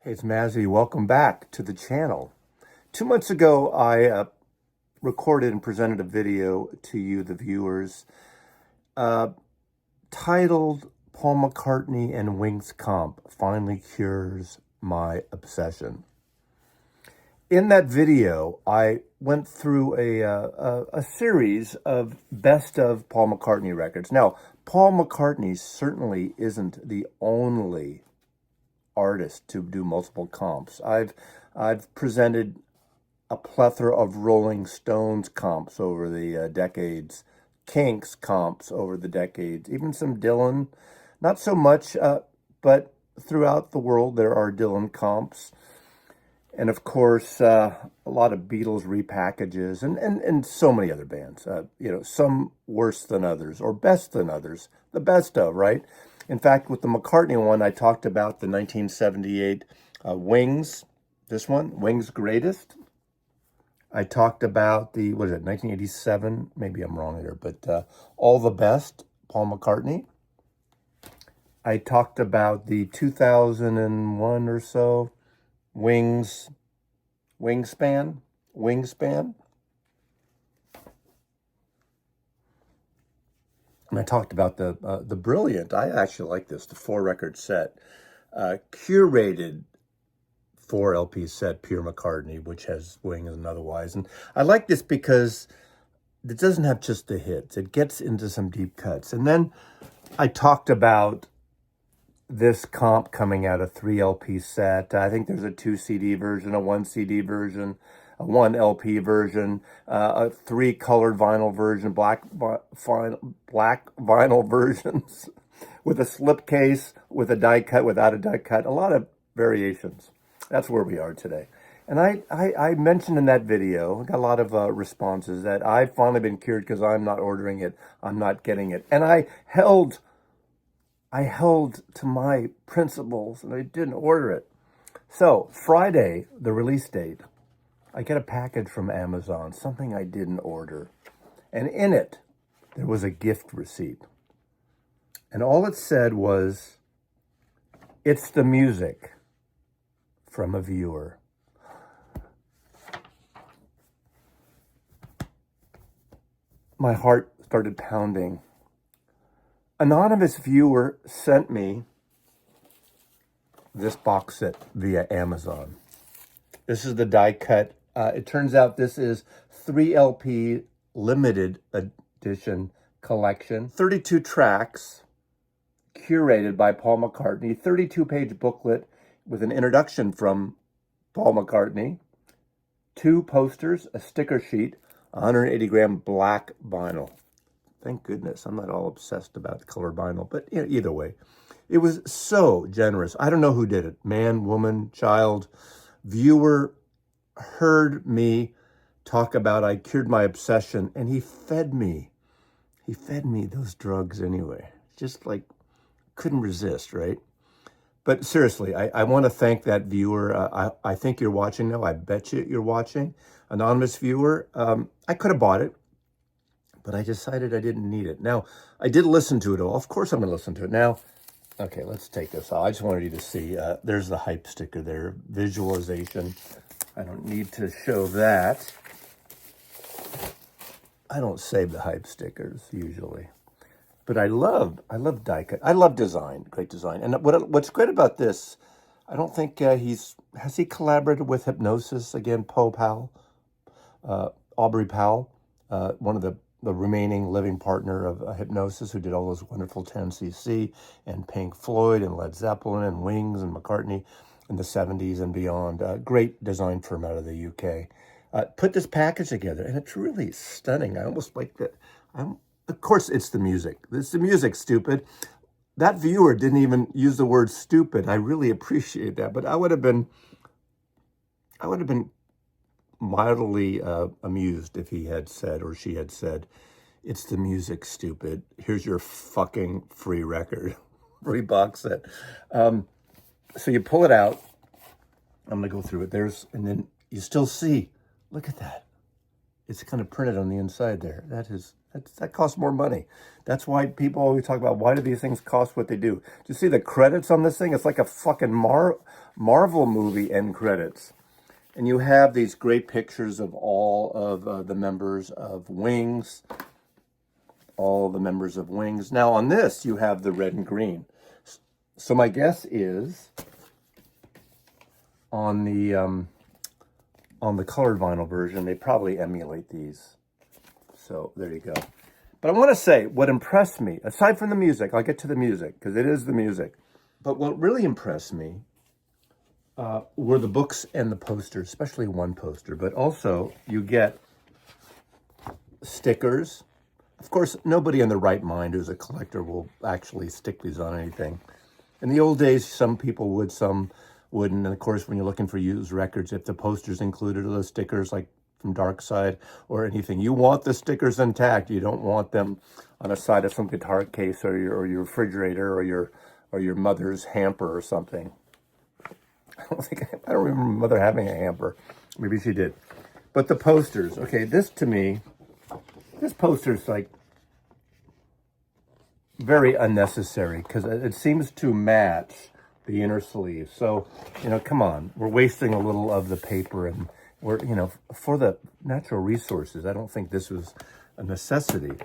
Hey, it's Mazzy. Welcome back to the channel. 2 months ago, I recorded and presented a video to you, the viewers, uh, titled Paul McCartney and Wings Comp Finally Cures My Obsession. In that video, I went through a series of best of Paul McCartney records. Now, Paul McCartney certainly isn't the only artist to do multiple comps. I've presented a plethora of Rolling Stones comps over the decades, Kinks comps over the decades, even some Dylan. Not so much, but throughout the world there are Dylan comps. And of course, a lot of Beatles repackages and so many other bands, some worse than others or best than others, the best of, right? In fact, with the McCartney one, I talked about the 1978 Wings, this one, Wings Greatest. I talked about the, 1987? Maybe I'm wrong there, but All the Best, Paul McCartney. I talked about the 2001 or so Wingspan. And I talked about the brilliant, I actually like this, the 4-record set, curated 4 LP set, Pure McCartney, which has Wings and otherwise. And I like this because it doesn't have just the hits. It gets into some deep cuts. And then I talked about this comp coming out, a 3 LP set. I think there's a 2 CD version, a 1 CD version, a 1 LP version, a 3 colored vinyl version, black vinyl versions with a slipcase, with a die cut, without a die cut, a lot of variations. That's where we are today. And I mentioned in that video, got a lot of responses, that I've finally been cured because I'm not ordering it, I'm not getting it. And I held to my principles and I didn't order it. So Friday, the release date, I get a package from Amazon, something I didn't order. And in it, there was a gift receipt. And all it said was, "It's the music," from a viewer. My heart started pounding. Anonymous viewer sent me this box set via Amazon. This is the die cut. It turns out this is 3 LP limited edition collection. 32 tracks curated by Paul McCartney. 32-page booklet with an introduction from Paul McCartney. 2 posters, a sticker sheet, 180-gram black vinyl. Thank goodness I'm not all obsessed about colored vinyl, but either way, it was so generous. I don't know who did it, man, woman, child. Viewer heard me talk about I cured my obsession, and he fed me those drugs anyway. Just like, couldn't resist, right? But seriously, I want to thank that viewer. I think you're watching now. I bet you're watching. Anonymous viewer, I could have bought it, but I decided I didn't need it. Now, I did listen to it all. Of course I'm going to listen to it. Now, okay, let's take this off. I just wanted you to see. There's the hype sticker there, visualization. I don't need to show that. I don't save the hype stickers usually. But I love die cut. I love design, great design. And what's great about this, I don't think has he collaborated with Hypnosis again? Aubrey Powell, one of the remaining living partner of Hypnosis, who did all those wonderful 10cc and Pink Floyd and Led Zeppelin and Wings and McCartney in the 70s and beyond. Great design firm out of the UK. Put this package together, and it's really stunning. I almost like that. Of course, it's the music. It's the music, stupid. That viewer didn't even use the word stupid. I really appreciate that. But I would have been mildly amused if he had said, or she had said, "It's the music, stupid. Here's your fucking free record," free box set. So you pull it out. I'm going to go through it. And then you still see, look at that. It's kind of printed on the inside there. That is That costs more money. That's why people always talk about, why do these things cost what they do? Do you see the credits on this thing? It's like a fucking Marvel movie end credits. And you have these great pictures of all of the members of Wings, all the members of Wings. Now on this, you have the red and green. So my guess is on the colored vinyl version, they probably emulate these. So there you go. But I want to say what impressed me, aside from the music, I'll get to the music because it is the music. But what really impressed me were the books and the posters, especially one poster. But also you get stickers. Of course, nobody in their right mind who's a collector will actually stick these on anything. In the old days, some people would, some wouldn't. And of course, when you're looking for used records, if the posters included those stickers, like from Dark Side or anything, you want the stickers intact. You don't want them on the side of some guitar case or your refrigerator or your mother's hamper or something. I don't remember my mother having a hamper. Maybe she did. But the posters, okay, this to me, this poster's like very unnecessary because it seems to match the inner sleeve. So, come on, we're wasting a little of the paper, and we're, for the natural resources, I don't think this was a necessity.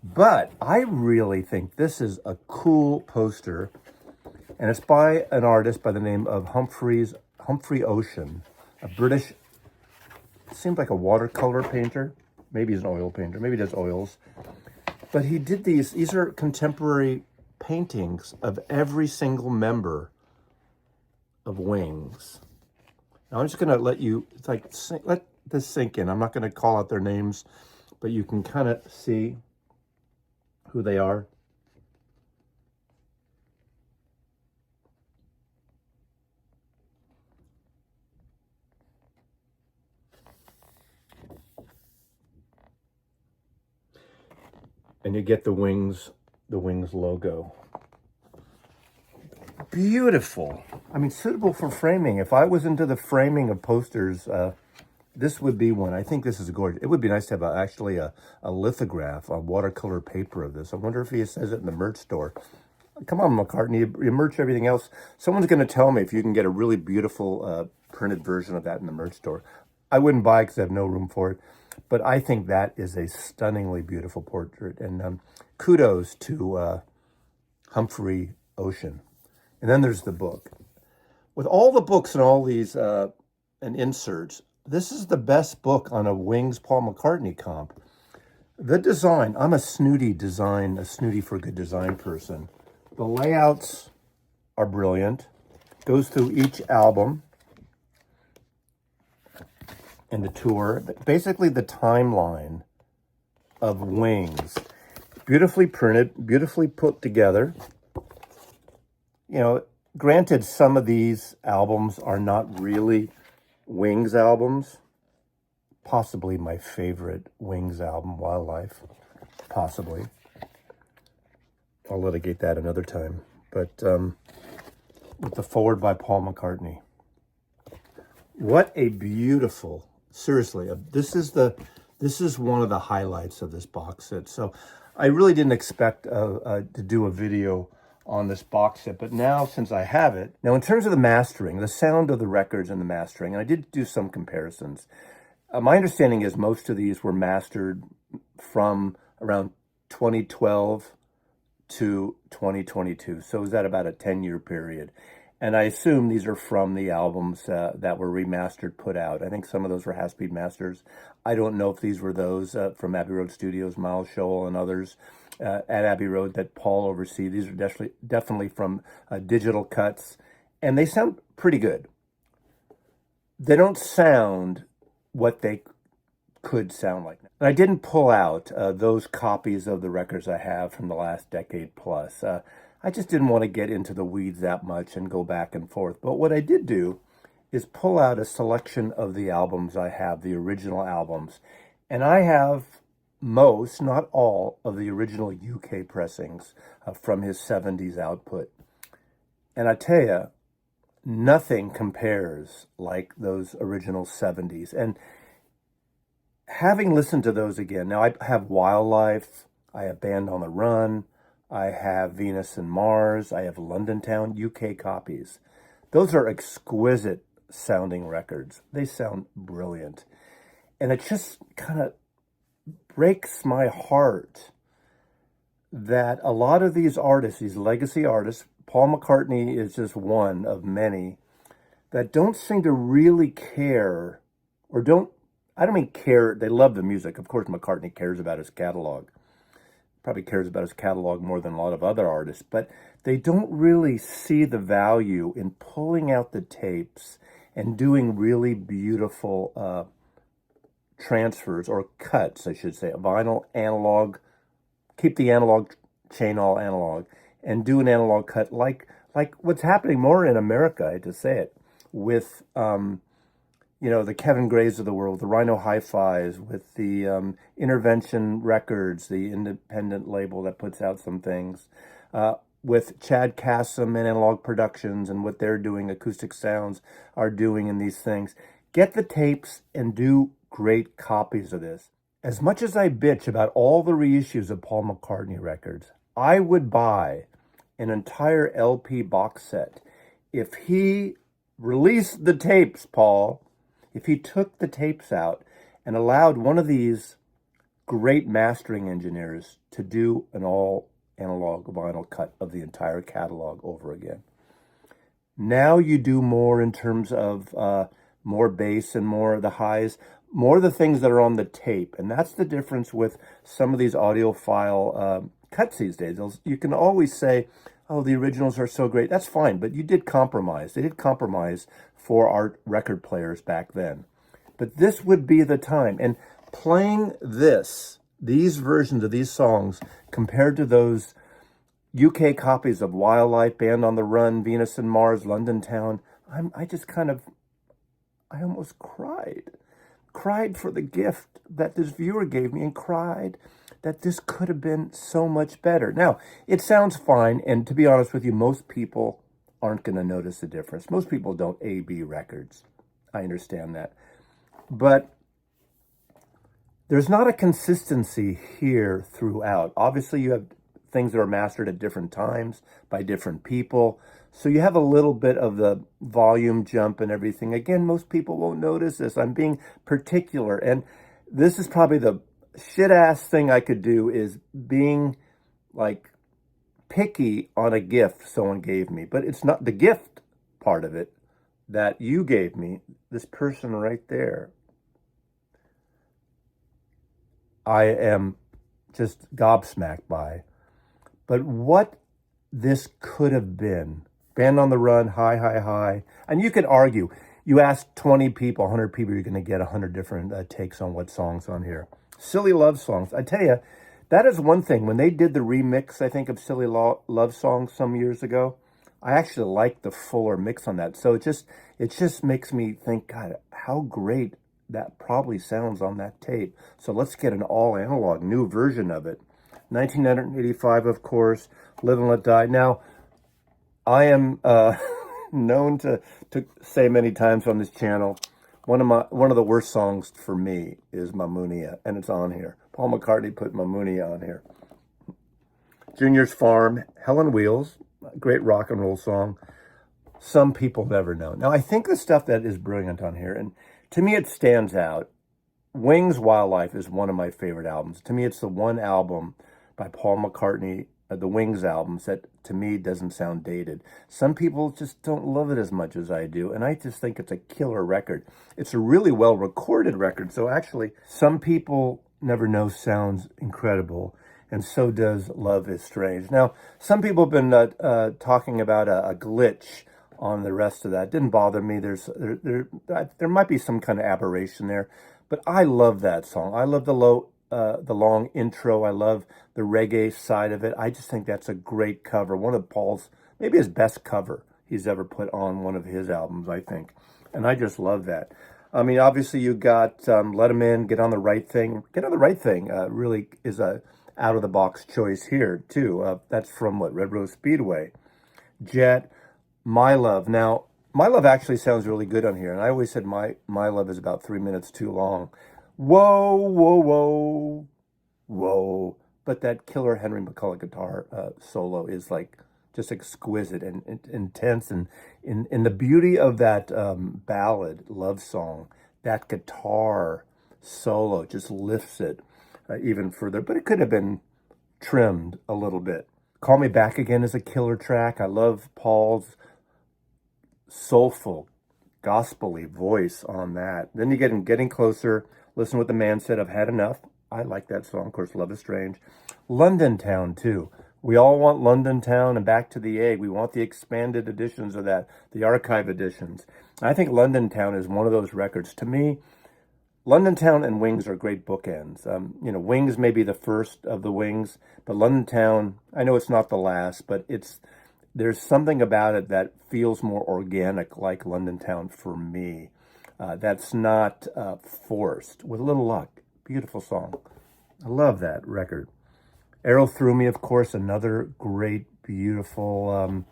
But I really think this is a cool poster, and it's by an artist by the name of Humphrey Ocean, a British, seems like a watercolor painter. Maybe he's an oil painter, maybe he does oils. But he did these are contemporary paintings of every single member of Wings. Now I'm just gonna let this sink in. I'm not gonna call out their names, but you can kind of see who they are. And you get the Wings logo. Beautiful. I mean, suitable for framing. If I was into the framing of posters, this would be one. I think this is gorgeous. It would be nice to have actually a lithograph on watercolor paper of this. I wonder if he says it in the merch store. Come on, McCartney, you merch everything else. Someone's going to tell me if you can get a really beautiful printed version of that in the merch store. I wouldn't buy it because I have no room for it. But I think that is a stunningly beautiful portrait. And kudos to Humphrey Ocean. And then there's the book. With all the books and all these and inserts, this is the best book on a Wings Paul McCartney comp. The design, I'm a snooty for good design person. The layouts are brilliant. Goes through each album and the tour. Basically the timeline of Wings. Beautifully printed, beautifully put together. Granted, some of these albums are not really Wings albums. Possibly my favorite Wings album, Wildlife. Possibly. I'll litigate that another time. But with the forward by Paul McCartney. What a beautiful, seriously, this is one of the highlights of this box set. So I really didn't expect to do a video on this box set, but now since I have it, now in terms of the mastering, the sound of the records and the mastering, and I did do some comparisons. My understanding is most of these were mastered from around 2012 to 2022. So is that about a 10-year period? And I assume these are from the albums that were remastered, put out. I think some of those were half-speed masters. I don't know if these were those from Abbey Road Studios, Miles Scholl and others at Abbey Road that Paul oversees. These are definitely from digital cuts, and they sound pretty good. They don't sound what they could sound like. And I didn't pull out those copies of the records I have from the last decade plus. I just didn't want to get into the weeds that much and go back and forth. But what I did do is pull out a selection of the albums I have, the original albums. And I have most, not all, of the original UK pressings from his 70s output. And I tell you, nothing compares like those original 70s. And having listened to those again, now I have Wildlife, I have Band on the Run, I have Venus and Mars, I have London Town, UK copies. Those are exquisite sounding records. They sound brilliant. And it just kind of breaks my heart that a lot of these artists, these legacy artists, Paul McCartney is just one of many, that don't seem to really care, or don't, I don't mean care, they love the music. Of course, McCartney cares about his catalog, probably cares about his catalog more than a lot of other artists, but they don't really see the value in pulling out the tapes and doing really beautiful transfers, or cuts, I should say, vinyl, analog, keep the analog chain all analog, and do an analog cut like what's happening more in America, I hate to say it, with the Kevin Grays of the world, the Rhino Hi-Fis, with the Intervention Records, the independent label that puts out some things, with Chad Kassem and Analog Productions and what they're doing, Acoustic Sounds are doing in these things. Get the tapes and do great copies of this. As much as I bitch about all the reissues of Paul McCartney records, I would buy an entire LP box set if he released the tapes, Paul, if he took the tapes out and allowed one of these great mastering engineers to do an all analog vinyl cut of the entire catalog over again. Now you do more in terms of more bass and more of the highs, more of the things that are on the tape. And that's the difference with some of these audiophile cuts these days. You can always say, oh, the originals are so great. That's fine, but you did compromise. They did compromise for our record players back then. But this would be the time. And playing these versions of these songs compared to those UK copies of Wildlife, Band on the Run, Venus and Mars, London Town, I almost cried. Cried for the gift that this viewer gave me, and cried that this could have been so much better. Now, it sounds fine, and to be honest with you, most people aren't going to notice the difference. Most people don't A/B records. I understand that. But there's not a consistency here throughout. Obviously, you have things that are mastered at different times by different people. So you have a little bit of the volume jump and everything. Again, most people won't notice this. I'm being particular. And this is probably the shit-ass thing I could do, is being like picky on a gift someone gave me. But it's not the gift part of it that you gave me, this person right there. I am just gobsmacked by. But what this could have been. Band on the Run, High, High, High. And you could argue, you ask 20 people, 100 people, you're going to get 100 different takes on what songs on here. Silly Love Songs. I tell you, that is one thing. When they did the remix, I think, of Silly Love Songs some years ago, I actually liked the fuller mix on that. So it just makes me think, God, how great that probably sounds on that tape. So let's get an all analog new version of it. 1985, of course, Live and Let Die. Now, I am known to say many times on this channel, one of the worst songs for me is Mamunia, and it's on here. Paul McCartney put Mamunia on here. Junior's Farm, Hell on Wheels, great rock and roll song. Some people never know. Now, I think the stuff that is brilliant on here, and to me it stands out. Wings Wildlife is one of my favorite albums. To me, it's the one album by Paul McCartney, the Wings albums, that to me doesn't sound dated. Some people just don't love it as much as I do, and I just think it's a killer record. It's a really well recorded record, so actually some people never know sounds incredible, and so does Love is Strange. Now, some people have been talking about a glitch on the rest of that. Didn't bother me. There might be some kind of aberration there, but I love that song. I love the long intro. I love the reggae side of it. I just think that's a great cover. One of Paul's, maybe his best cover he's ever put on one of his albums, I think. And I just love that. I mean, obviously you got Let 'Em In, Get on the Right Thing. Get on the Right Thing really is a out-of-the-box choice here, too. That's from, Red Rose Speedway. Jet, My Love. Now, My Love actually sounds really good on here. And I always said My Love is about 3 minutes too long. Whoa, whoa, whoa, whoa. But that killer Henry McCullough guitar solo is like just exquisite and intense. And in the beauty of that ballad, love song, that guitar solo just lifts it even further. But it could have been trimmed a little bit. Call Me Back Again is a killer track. I love Paul's soulful, gospel-y voice on that. Then you get him Getting Closer. Listen what the man said. I've had enough. I like that song. Of course, Love is Strange. London Town, too. We all want London Town and Back to the Egg. We want the expanded editions of that, the archive editions. I think London Town is one of those records. To me, London Town and Wings are great bookends. Wings may be the first of the Wings, but London Town, I know it's not the last, but there's something about it that feels more organic, like London Town for me. That's not forced. With a little luck, beautiful song. I love that record. Arrow Through Me, of course, another great, beautiful,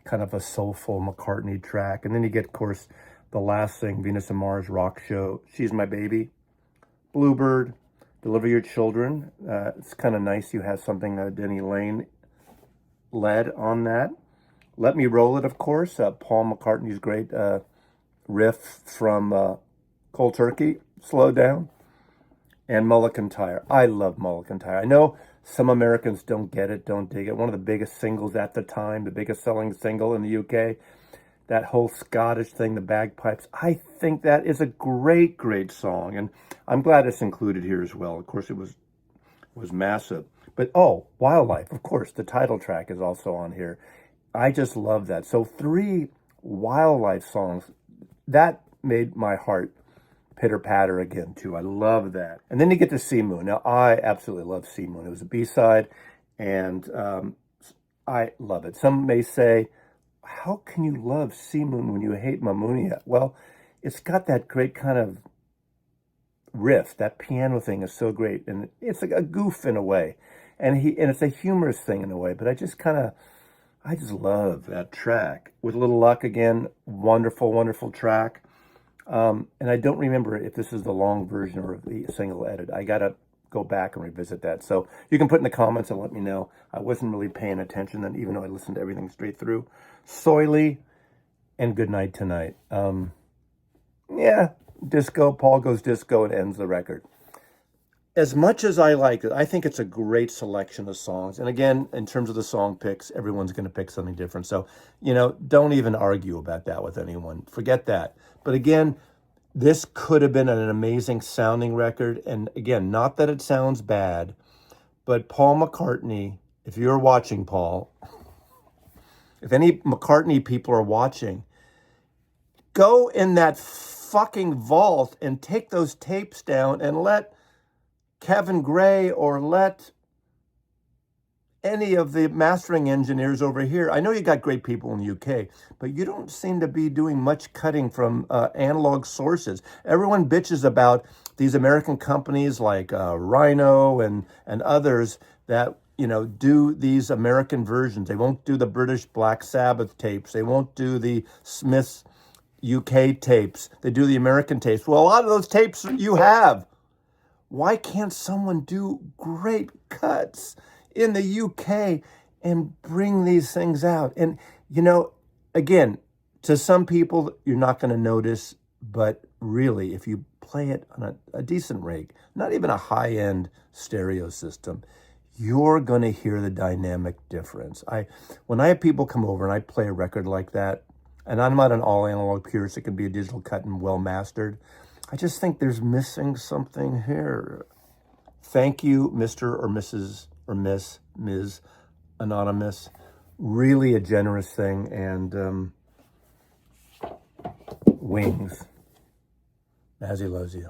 kind of a soulful McCartney track. And then you get, of course, the last thing, Venus and Mars Rock Show, She's My Baby, Bluebird, Deliver Your Children. It's kind of nice you have something Denny Lane led on that. Let Me Roll It, of course, Paul McCartney's great riff from Cold Turkey, Slow Down, and Mulligan Tire. I love Mulligan Tire. I know some Americans don't get it, don't dig it. One of the biggest singles at the time, the biggest selling single in the UK. That whole Scottish thing, the bagpipes. I think that is a great, great song. And I'm glad it's included here as well. Of course, it was massive. But, Wildlife, of course, the title track is also on here. I just love that. So 3 Wildlife songs, that made my heart pitter-patter again, too. I love that. And then you get to Sea Moon. Now, I absolutely love Sea Moon. It was a B-side, and I love it. Some may say, how can you love Sea Moon when you hate Mamunia? Well, it's got that great kind of riff. That piano thing is so great, and it's like a goof in a way, and it's a humorous thing in a way. But I just love that track. With a Little Luck again, wonderful, wonderful track. And I don't remember if this is the long version or the single edit. I gotta go back and revisit that. So you can put in the comments and let me know. I wasn't really paying attention then, even though I listened to everything straight through. Soily and Goodnight Tonight. Yeah, disco, Paul Goes Disco, and ends the record. As much as I like it, I think it's a great selection of songs. And again, in terms of the song picks, everyone's going to pick something different. So, don't even argue about that with anyone. Forget that. But again, this could have been an amazing sounding record. And again, not that it sounds bad, but Paul McCartney, if you're watching, Paul, if any McCartney people are watching, go in that fucking vault and take those tapes down and let Kevin Gray or let any of the mastering engineers over here. I know you got great people in the UK, but you don't seem to be doing much cutting from analog sources. Everyone bitches about these American companies like Rhino and others that do these American versions. They won't do the British Black Sabbath tapes. They won't do the Smiths UK tapes. They do the American tapes. Well, a lot of those tapes you have. Why can't someone do great cuts in the UK and bring these things out? And, again, to some people, you're not going to notice, but really, if you play it on a decent rig, not even a high-end stereo system, you're going to hear the dynamic difference. When I have people come over and I play a record like that, and I'm not an all-analog purist, it can be a digital cut and well-mastered, I just think there's missing something here. Thank you, Mr. or Mrs. or Miss, Ms. Anonymous. Really a generous thing. And Wings. Mazzy loves you.